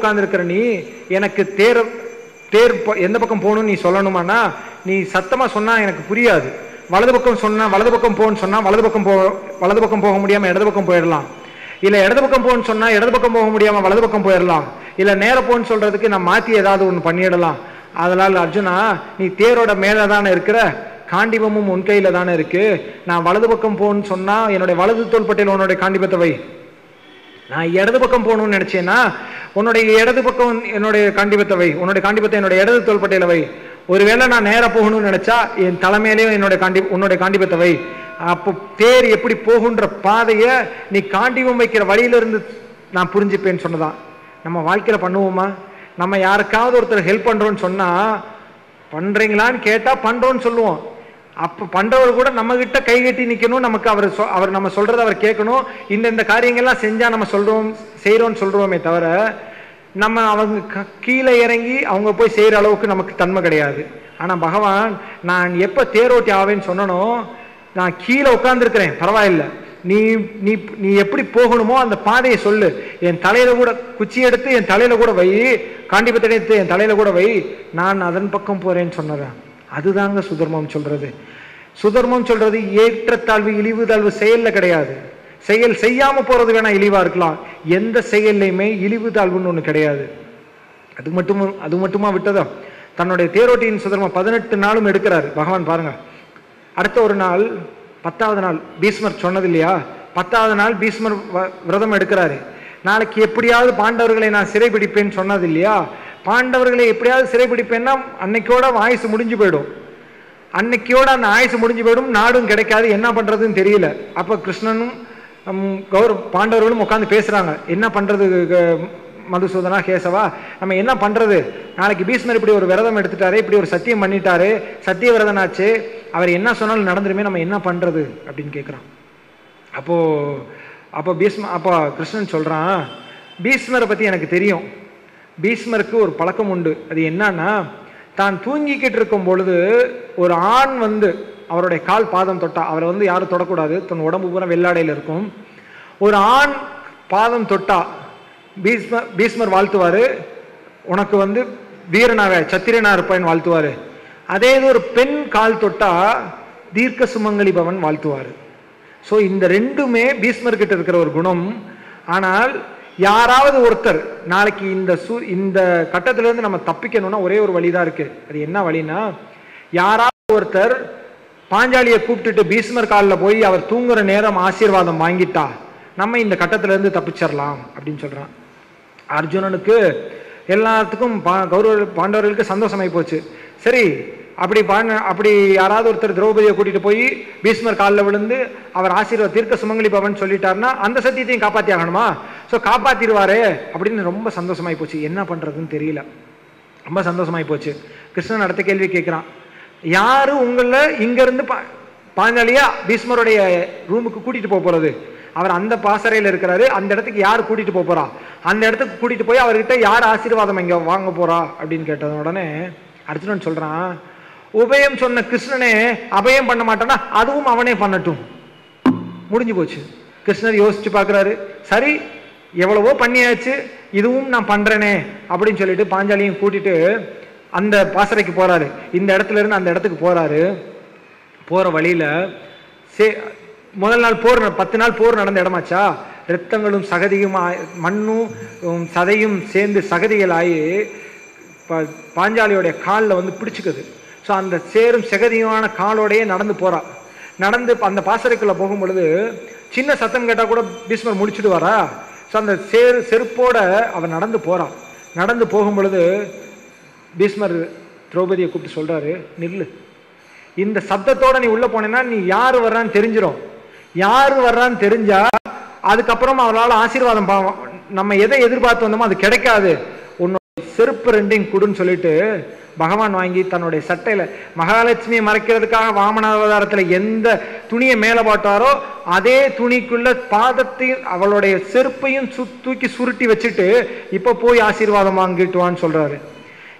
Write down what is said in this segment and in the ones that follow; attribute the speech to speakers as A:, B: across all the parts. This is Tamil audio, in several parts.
A: உட்கார்ந்து இருக்கிற நீ எனக்கு தேர் எந்த பக்கம் போகணும்னு நீ சொல்லணுமானா நீ சத்தமா சொன்னா எனக்கு புரியாது. வலது பக்கம் சொன்னா வலது பக்கம் போன்னு சொன்னா வலது பக்கம் போக முடியாம இடது பக்கம் போயிடலாம். இல்ல இடது பக்கம் போன்னு சொன்னா இடது பக்கம் போக முடியாம வலது பக்கம் போயிடலாம். இல்ல நேர போன்னு சொல்றதுக்கு நான் மாத்தி ஏதாவது ஒண்ணு பண்ணிடலாம். அதனால அர்ஜுனா, நீ தேரோட மேலதானே இருக்கிற, காண்டிபமும் உன் கையில தானே இருக்கு. நான் வலது பக்கம் போன்னு சொன்னா என்னுடைய வலது தோள்பட்டையில் உன்னுடைய காண்டிபத்தை வை. நான் இடது பக்கம் போகணும்னு நினைச்சேன்னா உன்னுடைய இடது பக்கம் என்னுடைய காண்டிபத்தை வை, உன்னுடைய காண்டிபத்தை என்னுடைய இடது தோள்பட்டையில வை. ஒருவேளை நான் நேர போகணும்னு நினைச்சா என் தலைமையிலேயும் உன்னுடைய காண்டிபத்தை வை. அப்போ தேர் எப்படி போகுன்ற பாதைய நீ காண்டிபம் வைக்கிற வழியிலிருந்து நான் புரிஞ்சுப்பேன்னு சொன்னதான். நம்ம வாழ்க்கையில பண்ணுவோமா? நம்ம யாருக்காவது ஒருத்தர் ஹெல்ப் பண்றோம்னு சொன்னா பண்றீங்களான்னு கேட்டா பண்றோம்னு சொல்லுவோம். அப்ப பண்றவர் கூட நம்ம கிட்ட கை கட்டி நிக்கணும். நமக்கு அவர் நம்ம சொல்றதை அவர் கேட்கணும். இந்த காரியங்கள்லாம் செஞ்சா நம்ம செய்யறோம்னு சொல்றோமே தவிர நம்ம அவங்க கீழே இறங்கி அவங்க போய் செய்யற அளவுக்கு நமக்கு தன்மை கிடையாது. ஆனா பகவான், நான் எப்ப தேரோட்டி ஆவேன்னு சொன்னனோ, நான் கீழே உட்கார்ந்து இருக்கிறேன், பரவாயில்ல, நீ நீ நீ எப்படி போகணுமோ அந்த பாதையை சொல்லு. என் தலையில கூட குச்சி எடுத்து என் தலையில கூட வை, காண்டிபத்தை எடுத்து என் தலையில கூட வை, நான் அதன் பக்கம் போறேன்னு சொன்னேன். அதுதாங்க சுதர்மம் சொல்றது. சுதர்மம் சொல்றது ஏற்றத்தாழ்வு இழிவு தாழ்வு செயல்ல கிடையாது. செயல் செய்யாம போறது வேணா இழிவா இருக்கலாம், எந்த செயல்லையுமே இழிவு தாழ்வுன்னு ஒண்ணு கிடையாது. அது மட்டுமா விட்டதா, தன்னுடைய தேரோட்டியின் சுதர்மம் 18 நாளும் எடுக்கிறாரு பகவான். பாருங்க, அடுத்த ஒரு நாள் 10வது நாள் பீஷ்மர் சொன்னது இல்லையா, 10வது நாள் பீஷ்மர் விரதம் எடுக்கிறாரு. நாளைக்கு எப்படியாவது பாண்டவர்களை நான் சிறைபிடிப்பேன்னு சொன்னது இல்லையா, பாண்டவர்களை எப்படியாவது சிறைபிடிப்பேன்னா அன்னைக்கோட ஆயுசு முடிஞ்சு போயிடும். அன்னைக்கோட அந்த ஆயுசு முடிஞ்சு போயிடும், நாடும் கிடைக்காது, என்ன பண்றதுன்னு தெரியல. அப்ப கிருஷ்ணனும் பாண்டவர்களும் உட்காந்து பேசுறாங்க, என்ன பண்றது மதுசூதனா கேசவா, நம்ம என்ன பண்றது, நாளைக்கு பீஷ்மர் இப்படி ஒரு விரதம் எடுத்துட்டாரு, இப்படி ஒரு சத்தியம் பண்ணிட்டாரு, சத்திய விரதனாச்சு, அவர் என்ன சொன்னாலும் நடந்துருமே, நம்ம என்ன பண்றது அப்படின்னு கேட்கிறான். அப்போ கிருஷ்ணன் சொல்றான், பீஷ்மரை பத்தி எனக்கு தெரியும். பீஷ்மருக்கு ஒரு பழக்கம் உண்டு. அது என்னன்னா, தான் தூங்கிக்கிட்டு இருக்கும் பொழுது ஒரு ஆண் வந்து அவருடைய கால் பாதம் தொட்டா, அவரை வந்து யாரும் தொடக்கூடாது, தன் உடம்பு பூரா வெள்ளாடையில் இருக்கும், ஒரு ஆண் பாதம் தொட்டா பீஷ்மர் வாழ்த்துவாரு, உனக்கு வந்து வீரனாக சத்திரனா இருப்பான்னு வாழ்த்துவாரு. அதே இது ஒரு பெண் கால் தொட்டா தீர்க்க சுமங்கலி பவன் வாழ்த்துவாரு. ஸோ இந்த ரெண்டுமே பீஷ்மர் கிட்ட இருக்கிற ஒரு குணம். ஆனால் யாராவது ஒருத்தர் நாளைக்கு இந்த கட்டத்திலிருந்து நம்ம தப்பிக்கணும்னா ஒரே ஒரு வழிதான் இருக்கு. அது என்ன வழின்னா, யாராவது ஒருத்தர் பாஞ்சாலியை கூப்பிட்டுட்டு பீஷ்மர் காலில் போய் அவர் தூங்குற நேரம் ஆசீர்வாதம் வாங்கிட்டா நம்ம இந்த கட்டத்திலிருந்து தப்பிச்சிடலாம் அப்படின்னு சொல்றான். அர்ஜுனனுக்கு எல்லாத்துக்கும் பாண்டவர்களுக்கு சந்தோஷமாயி போச்சு. சரி, அப்படி யாராவது ஒருத்தர் திரௌபதியை கூட்டிட்டு போய் பீஷ்மர் காலில் விழுந்து அவர் ஆசீர்வாத தீர்க்க சுமங்கலி பவன் சொல்லிட்டாருன்னா அந்த சத்தியத்தையும் காப்பாத்தி ஆகணுமா, ஸோ காப்பாத்திடுவாரு அப்படின்னு ரொம்ப சந்தோஷமாயி போச்சு. என்ன பண்றதுன்னு தெரியல, ரொம்ப சந்தோஷமாயி போச்சு. கிருஷ்ணன் அடுத்த கேள்வி கேட்கிறான், யாரு உங்கள இங்க இருந்து பாஞ்சாலியா பீஷ்மருடைய ரூமுக்கு கூட்டிட்டு போறது, அவர் அந்த பாசறையில் இருக்கிறாரு, அந்த இடத்துக்கு யார் கூட்டிட்டு போறா, அந்த இடத்துக்கு கூட்டிட்டு போய் அவர்கிட்ட யார் ஆசீர்வாதம் இங்க வாங்க போறா அப்படின்னு கேட்டது உடனே அர்ஜுனன் சொல்றான், உபயம் சொன்ன கிருஷ்ணனே அபயம் பண்ண மாட்டானா, அதுவும் அவனே பண்ணட்டும், முடிஞ்சு போச்சு. கிருஷ்ணர் யோசிச்சு பாக்குறாரு, சரி எவ்வளவோ பண்ணியாச்சு, இதுவும் நான் பண்றேனே அப்படின்னு சொல்லிட்டு பாஞ்சாலியும் கூட்டிட்டு அந்த பாசறைக்கு போறாரு. இந்த இடத்துல இருந்து அந்த இடத்துக்கு போறாரு. போற வழியில முதல் நாள் போர், 10 நாள் போர் நடந்த இடமாச்சா, ரத்தங்களும் சகதியும் மண்ணும் சதையும் சேர்ந்து சகதிகள் ஆகி பாஞ்சாலியோடைய காலில் வந்து பிடிச்சுக்குது. ஸோ அந்த சேரும் சகதியுமான காலோடையே நடந்து போறா. நடந்து அந்த பாசறைக்குள்ள போகும் பொழுது சின்ன சத்தம் கேட்டா கூட பீஷ்மர் முடிச்சுட்டு வரா. ஸோ அந்த செருப்போட அவன் நடந்து போறான். நடந்து போகும் பொழுது பீஷ்மர் திரௌபதியை கூப்பிட்டு சொல்றாரு, நில்லு, இந்த சத்தத்தோட நீ உள்ள போனேன்னா நீ யாரு வர்றான்னு தெரிஞ்சிடும். யாரு வர்றான்னு தெரிஞ்சா அதுக்கப்புறம் அவரால் ஆசீர்வாதம் நம்ம எதை எதிர்பார்த்து வந்தோமோ அது கிடைக்காது, உன்னோட செருப்பு ரெண்டையும் கொடுன்னு சொல்லிட்டு பகவான் வாங்கி தன்னுடைய சட்டையில மகாலட்சுமியை மறைக்கிறதுக்காக வாமன அவதாரத்துல எந்த துணியை மேல போட்டாரோ அதே துணிக்குள்ள பாதத்தையும் அவளுடைய செருப்பையும் தூக்கி சுருட்டி வச்சுட்டு இப்ப போய் ஆசீர்வாதம் வாங்கிட்டுவான்னு சொல்றாரு.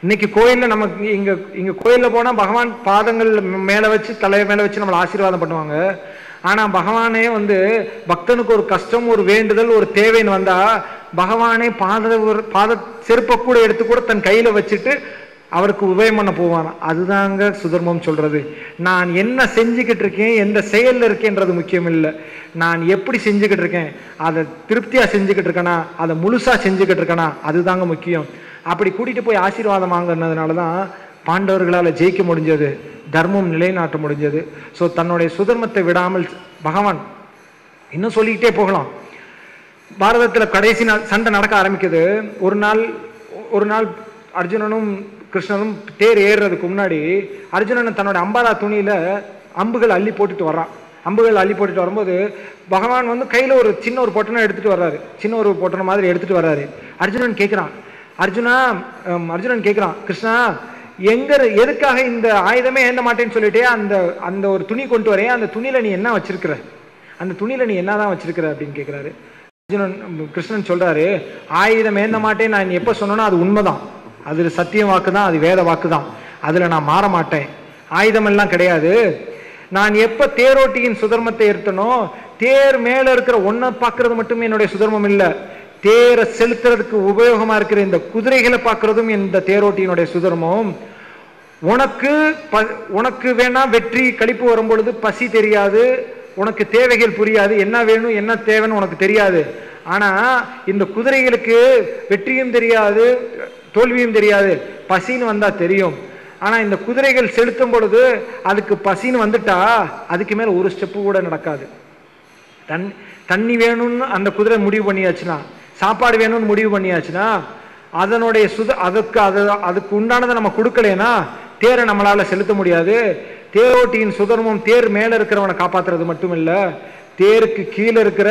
A: இன்னைக்கு கோயில்ல நமக்கு இங்க கோயில்ல போனா பகவான் பாதங்கள் மேல வச்சு தலைய மேல வச்சு நம்மளை ஆசீர்வாதம் பண்ணுவாங்க. ஆனா பகவானே வந்து பக்தனுக்கு ஒரு கஷ்டம், ஒரு வேண்டுதல், ஒரு தேவைன்னு வந்தா பகவானே பாத செருப்பை கூட எடுத்து கூட தன் கையில வச்சுட்டு அவருக்கு உபயம் பண்ண போவான். அதுதாங்க சுதர்மம் சொல்றது. நான் என்ன செஞ்சுக்கிட்டு இருக்கேன், எந்த செயல்ல இருக்கேன்றது முக்கியம் இல்லை, நான் எப்படி செஞ்சுக்கிட்டு இருக்கேன், அதை திருப்தியா செஞ்சுக்கிட்டு இருக்கேனா, அதை முழுசா செஞ்சுக்கிட்டு இருக்கேனா, அதுதாங்க முக்கியம். அப்படி கூட்டிட்டு போய் ஆசீர்வாதம் வாங்கினதுனாலதான் பாண்டவர்களால் ஜெயிக்க முடிஞ்சது, தர்மம் நிலைநாட்ட முடிஞ்சது. ஸோ தன்னுடைய சுதர்மத்தை விடாமல் பகவான் இன்னும் சொல்லிக்கிட்டே போகலாம். பாரதத்தில் கடைசி நாள் சண்டை நடக்க ஆரம்பிக்குது. ஒரு நாள் அர்ஜுனனும் கிருஷ்ணனும் தேர் ஏறுறதுக்கு முன்னாடி அர்ஜுனன் தன்னோட அம்பாரா துணியில அம்புகள் அள்ளி போட்டுட்டு வர்றான். அம்புகள் அள்ளி போட்டுட்டு வரும்போது பகவான் வந்து கையில ஒரு சின்ன ஒரு பொட்டனை எடுத்துட்டு வர்றாரு, சின்ன ஒரு பொட்டனை மாதிரி எடுத்துட்டு வர்றாரு. அர்ஜுனன் கேட்கிறான், கிருஷ்ணா எதுக்காக இந்த ஆயுதமே ஏந்த மாட்டேன்னு சொல்லிட்டே அந்த ஒரு துணி கொண்டு வரேன், அந்த துணியில நீ என்ன வச்சிருக்கிற, அந்த துணியில நீ என்னதான் வச்சிருக்கிற அப்படின்னு கேட்கிறாரு. கிருஷ்ணன் சொல்றாரு, ஆயுதம் ஏந்த மாட்டேன் நான் எப்ப சொன்னோன்னா அது உண்மைதான், அது சத்திய வாக்கு தான், அது வேத வாக்கு தான், அதுல நான் மாற மாட்டேன், ஆயுதம் எல்லாம் கிடையாது. நான் எப்ப தேரோட்டியின் சுதர்மத்தை ஏற்றனோ, தேர் மேல இருக்கிற ஒன்ன பாக்குறது மட்டுமே என்னுடைய சுதர்மம் இல்ல, தேரை செலுத்துறதுக்கு உபயோகமா இருக்கிற இந்த குதிரைகளை பார்க்கறதும் இந்த தேரோட்டியினுடைய சுதர்மம். உனக்கு வேணா வெற்றி கழிப்பு வரும் பொழுது பசி தெரியாது, உனக்கு தேவைகள் புரியாது, என்ன வேணும் என்ன தேவைன்னு உனக்கு தெரியாது. ஆனா இந்த குதிரைகளுக்கு வெற்றியும் தெரியாது தோல்வியும் தெரியாது, பசின்னு வந்தா தெரியும். ஆனா இந்த குதிரைகள் செலுத்தும் பொழுது அதுக்கு பசின்னு வந்துட்டா அதுக்கு மேல ஒரு ஸ்டெப்பு கூட நடக்காது. தண்ணி வேணும்னு அந்த குதிரை முடிவு பண்ணியாச்சுன்னா, சாப்பாடு வேணும்னு முடிவு பண்ணியாச்சுன்னா, அதனுடைய அதுக்கு உண்டானதை நம்ம கொடுக்கலனா தேரை நம்மளால செலுத்த முடியாது. தேரோட்டியின் சுதர்மம் தேர் மேல இருக்கிறவனை காப்பாத்துறது மட்டும் இல்ல, தேருக்கு கீழே இருக்கிற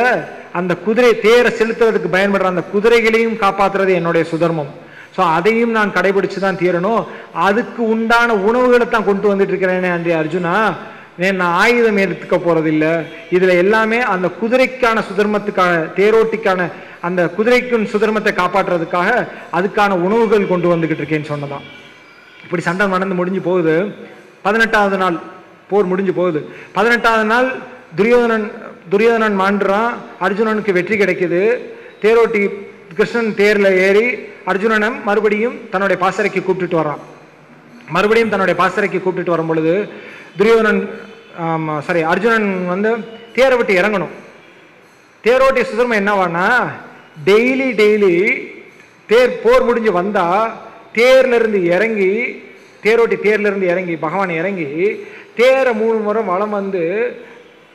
A: அந்த குதிரை தேரை செலுத்துறதுக்கு பயன்படுற அந்த குதிரைகளையும் காப்பாத்துறது என்னுடைய சுதர்மம். ஸோ அதையும் நான் கடைபிடிச்சு தான் தீரணும். அதுக்கு உண்டான உணவுகளை தான் கொண்டு வந்துட்டு இருக்கிறேனே அன்றைய அர்ஜுனா, நான் ஆயுதம் எடுத்துக்க போறதில்லை. இதுல எல்லாமே அந்த குதிரைக்கான சுதர்மத்துக்கான, தேரோட்டிக்கான அந்த குதிரைக்கு சுதர்மத்தை காப்பாற்றுறதுக்காக அதுக்கான உணவுகள் கொண்டு வந்துகிட்டு இருக்கேன்னு சொன்னதான். இப்படி சண்டை நடந்து முடிஞ்சு போகுது. 18வது நாள் போர் முடிஞ்சு போகுது. 18வது நாள் துரியோதனன் மாண்டுறான், அர்ஜுனனுக்கு வெற்றி கிடைக்குது. தேரோட்டி கிருஷ்ணன் தேர்ல ஏறி அர்ஜுனனை மறுபடியும் தன்னுடைய பாசறைக்கு கூப்பிட்டுட்டு வரான். மறுபடியும் தன்னுடைய பாசறைக்கு கூப்பிட்டுட்டு வரும் பொழுது அர்ஜுனன் வந்து தேரை விட்டு இறங்கணும். தேரோட்டிய சுதர்மம் என்னவானா, டெய்லி தேர் போர் முடிஞ்சு வந்தா தேர்ல இருந்து இறங்கி, தேரோட்டி தேர்ல இருந்து இறங்கி, பகவான் இறங்கி தேரை 3 முறை வலம் வந்து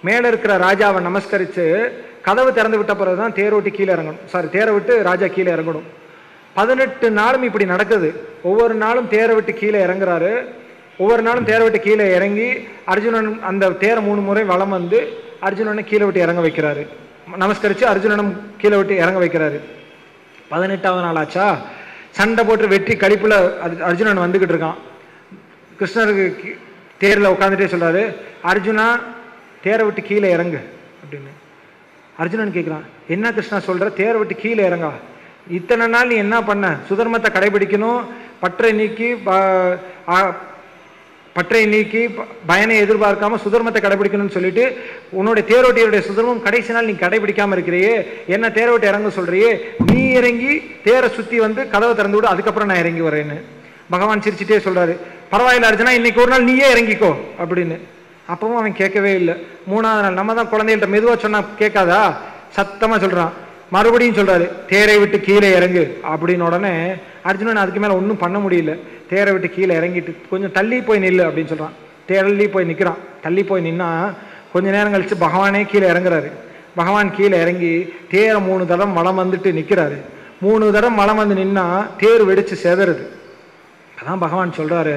A: மேல இருக்கிற ராஜாவை நமஸ்கரிச்சு கதவு திறந்து விட்ட பிறகுதான் தேரோட்டி கீழே இறங்கணும். தேரை விட்டு ராஜா கீழே இறங்கணும். 18 நாளும் இப்படி நடக்குது. ஒவ்வொரு நாளும் தேரை விட்டு கீழே இறங்குறாரு. ஒவ்வொரு நாளும் தேரை விட்டு கீழே இறங்கி அர்ஜுனன் அந்த தேரை 3 முறை வலம் வந்து அர்ஜுனனை கீழே விட்டு இறங்க வைக்கிறாரு. நமஸ்கரிச்சு அர்ஜுனனும் கீழே விட்டு இறங்க வைக்கிறாரு. 18வது நாள் ஆச்சா, சண்டை போட்டு வெற்றி கழிப்புல அர்ஜுனன் வந்துகிட்டு இருக்கான். கிருஷ்ணருக்கு தேர்ல உட்காந்துட்டே சொல்றாரு, அர்ஜுனா தேரை விட்டு கீழே இறங்கு அப்படின்னு. அர்ஜுனன் கேட்கிறான், என்ன கிருஷ்ணா சொல்ற, தேரை விட்டு கீழே இறங்கா, இத்தனை நாள் நீ என்ன பண்ண, சுதர்மத்தை கடைபிடிக்கணும், பற்றை நீக்கி பயனை எதிர்பார்க்காம சுதர்மத்தை கடைபிடிக்கணும்னு சொல்லிட்டு உன்னுடைய தேரோட்டியுடைய சுதர்மம் கடைசி நாள் நீ கடைபிடிக்காம இருக்கிறியே, என்ன தேரை விட்டு இறங்க சொல்றியே, நீ இறங்கி தேரை சுத்தி வந்து கதவை திறந்து விடு, அதுக்கப்புறம் நான் இறங்கி வரேன்னு. பகவான் சிரிச்சுட்டே சொல்றாரு, பரவாயில்ல அர்ஜுனா, இன்னைக்கு ஒரு நாள் நீயே இறங்கிக்கோ அப்படின்னு. அப்பவும் அவன் கேட்கவே இல்லை. 3வது நாள், நம்ம தான் குழந்தைகிட்ட மெதுவா சொன்னா கேட்காதா, சத்தமா சொல்றான். மறுபடியும் சொல்றாரு, தேரை விட்டு கீழே இறங்கு அப்படின்னு. உடனே அர்ஜுனன் அதுக்கு மேல ஒன்றும் பண்ண முடியல. தேரை விட்டு கீழே இறங்கிட்டு கொஞ்சம் தள்ளி போய் நில்லு அப்படின்னு சொல்றான். தள்ளி போய் நிற்கிறான். தள்ளி போய் நின்னா கொஞ்ச நேரம் கழிச்சு பகவானே கீழே இறங்குறாரு. பகவான் கீழே இறங்கி தேரை 3 தடம் வலம் வந்துட்டு நிற்கிறாரு. 3 தடம் வலம் வந்து நின்னா தேர் வெடிச்சு செதறுது. அதான் பகவான் சொல்றாரு,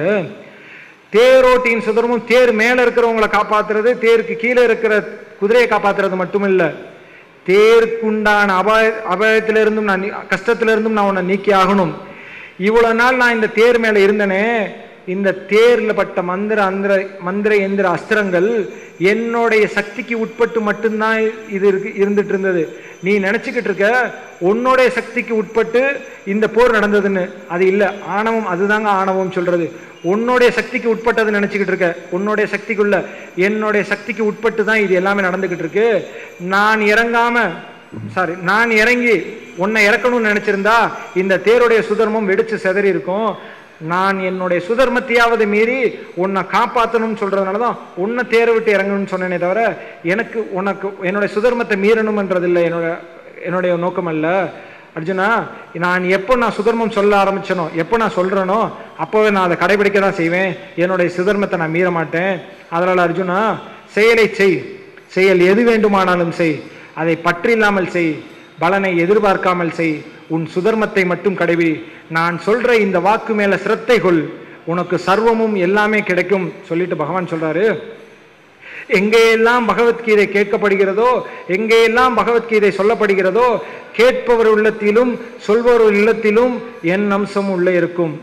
A: தேரோட்டியின் சுதர்மம் தேர் மேல இருக்கிறவங்களை காப்பாத்துறது, தேருக்கு கீழே இருக்கிற குதிரையை காப்பாத்துறது மட்டும் இல்ல, தேருக்குண்டான அபாயத்திலிருந்தும் நான், கஷ்டத்திலிருந்தும் நான் உன்னை நீக்கி ஆகணும். இவ்வளவு நாள் நான் இந்த தேர் மேல இருந்தனே, இந்த தேர்ல பட்ட மந்திர எந்திர அஸ்திரங்கள் என்னுடைய சக்திக்கு உட்பட்டு மட்டும்தான் இது இருந்துட்டு இருந்தது. நீ நினைச்சுக்கிட்டு இருக்க உன்னுடைய சக்திக்கு உட்பட்டு இந்த போர் நடந்ததுன்னு. அது இல்ல, ஆணவம். அதுதாங்க ஆணவம் சொல்றது. உன்னுடைய சக்திக்கு உட்பட்டது நினைச்சுக்கிட்டு இருக்க. உன்னுடைய சக்திக்குள்ள என்னுடைய சக்திக்கு உட்பட்டு தான் இது எல்லாமே நடந்துகிட்டு இருக்கு. நான் இறங்கி உன்னை இறக்கணும்னு நினைச்சிருந்தா இந்த தேருடைய சுதர்மம் வெடிச்சு செதறி இருக்கும். நான் என்னுடைய சுதர்மத்தையாவது மீறி உன்னை காப்பாற்றணும்னு சொல்றதுனாலதான் உன்னை தேரை விட்டு இறங்கணும்னு சொன்னேனே தவிர உனக்கு என்னுடைய சுதர்மத்தை மீறணும்ன்றது இல்லை என்னுடைய நோக்கம் அல்ல. அர்ஜுனா, நான் எப்போ சுதர்மம் சொல்ல ஆரம்பிச்சனோ, எப்போ நான் சொல்றேனோ அப்போவே நான் அதை கடைபிடிக்க தான் செய்வேன். என்னுடைய சுதர்மத்தை நான் மீற மாட்டேன். அதனால அர்ஜுனா, செயலை செய். செயல் எது வேண்டுமானாலும் செய். அதை பற்றி இல்லாமல் செய். பலனை எதிர்பார்க்காமல் செய். உன் சுதர்மத்தை மட்டும் கடைபிடி. நான் சொல்ற இந்த வாக்கு மேல சிரத்தை கொள். உனக்கு சர்வமும் எல்லாமே கிடைக்கும் சொல்லிட்டு பகவான் சொல்றாரு. எங்கேயெல்லாம் பகவத்கீதை கேட்கப்படுகிறதோ, எங்கேயெல்லாம் பகவத்கீதை சொல்லப்படுகிறதோ, கேட்பவர் உள்ளத்திலும் சொல்பவர் உள்ளத்திலும் என் அம்சம் உள்ளே இருக்கும்.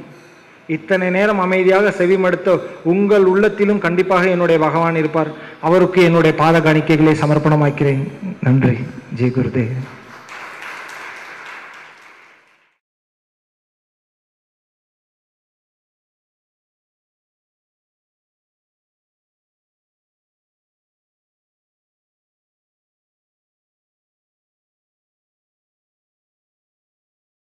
A: இத்தனை நேரம் அமைதியாக செவிமடுத்த உங்கள் உள்ளத்திலும் கண்டிப்பாக என்னுடைய பகவான் இருப்பார். அவருக்கு என்னுடைய பாத காணிக்கைகளை சமர்ப்பணமாக்கிறேன். நன்றி. ஜெய் குருதேவ்.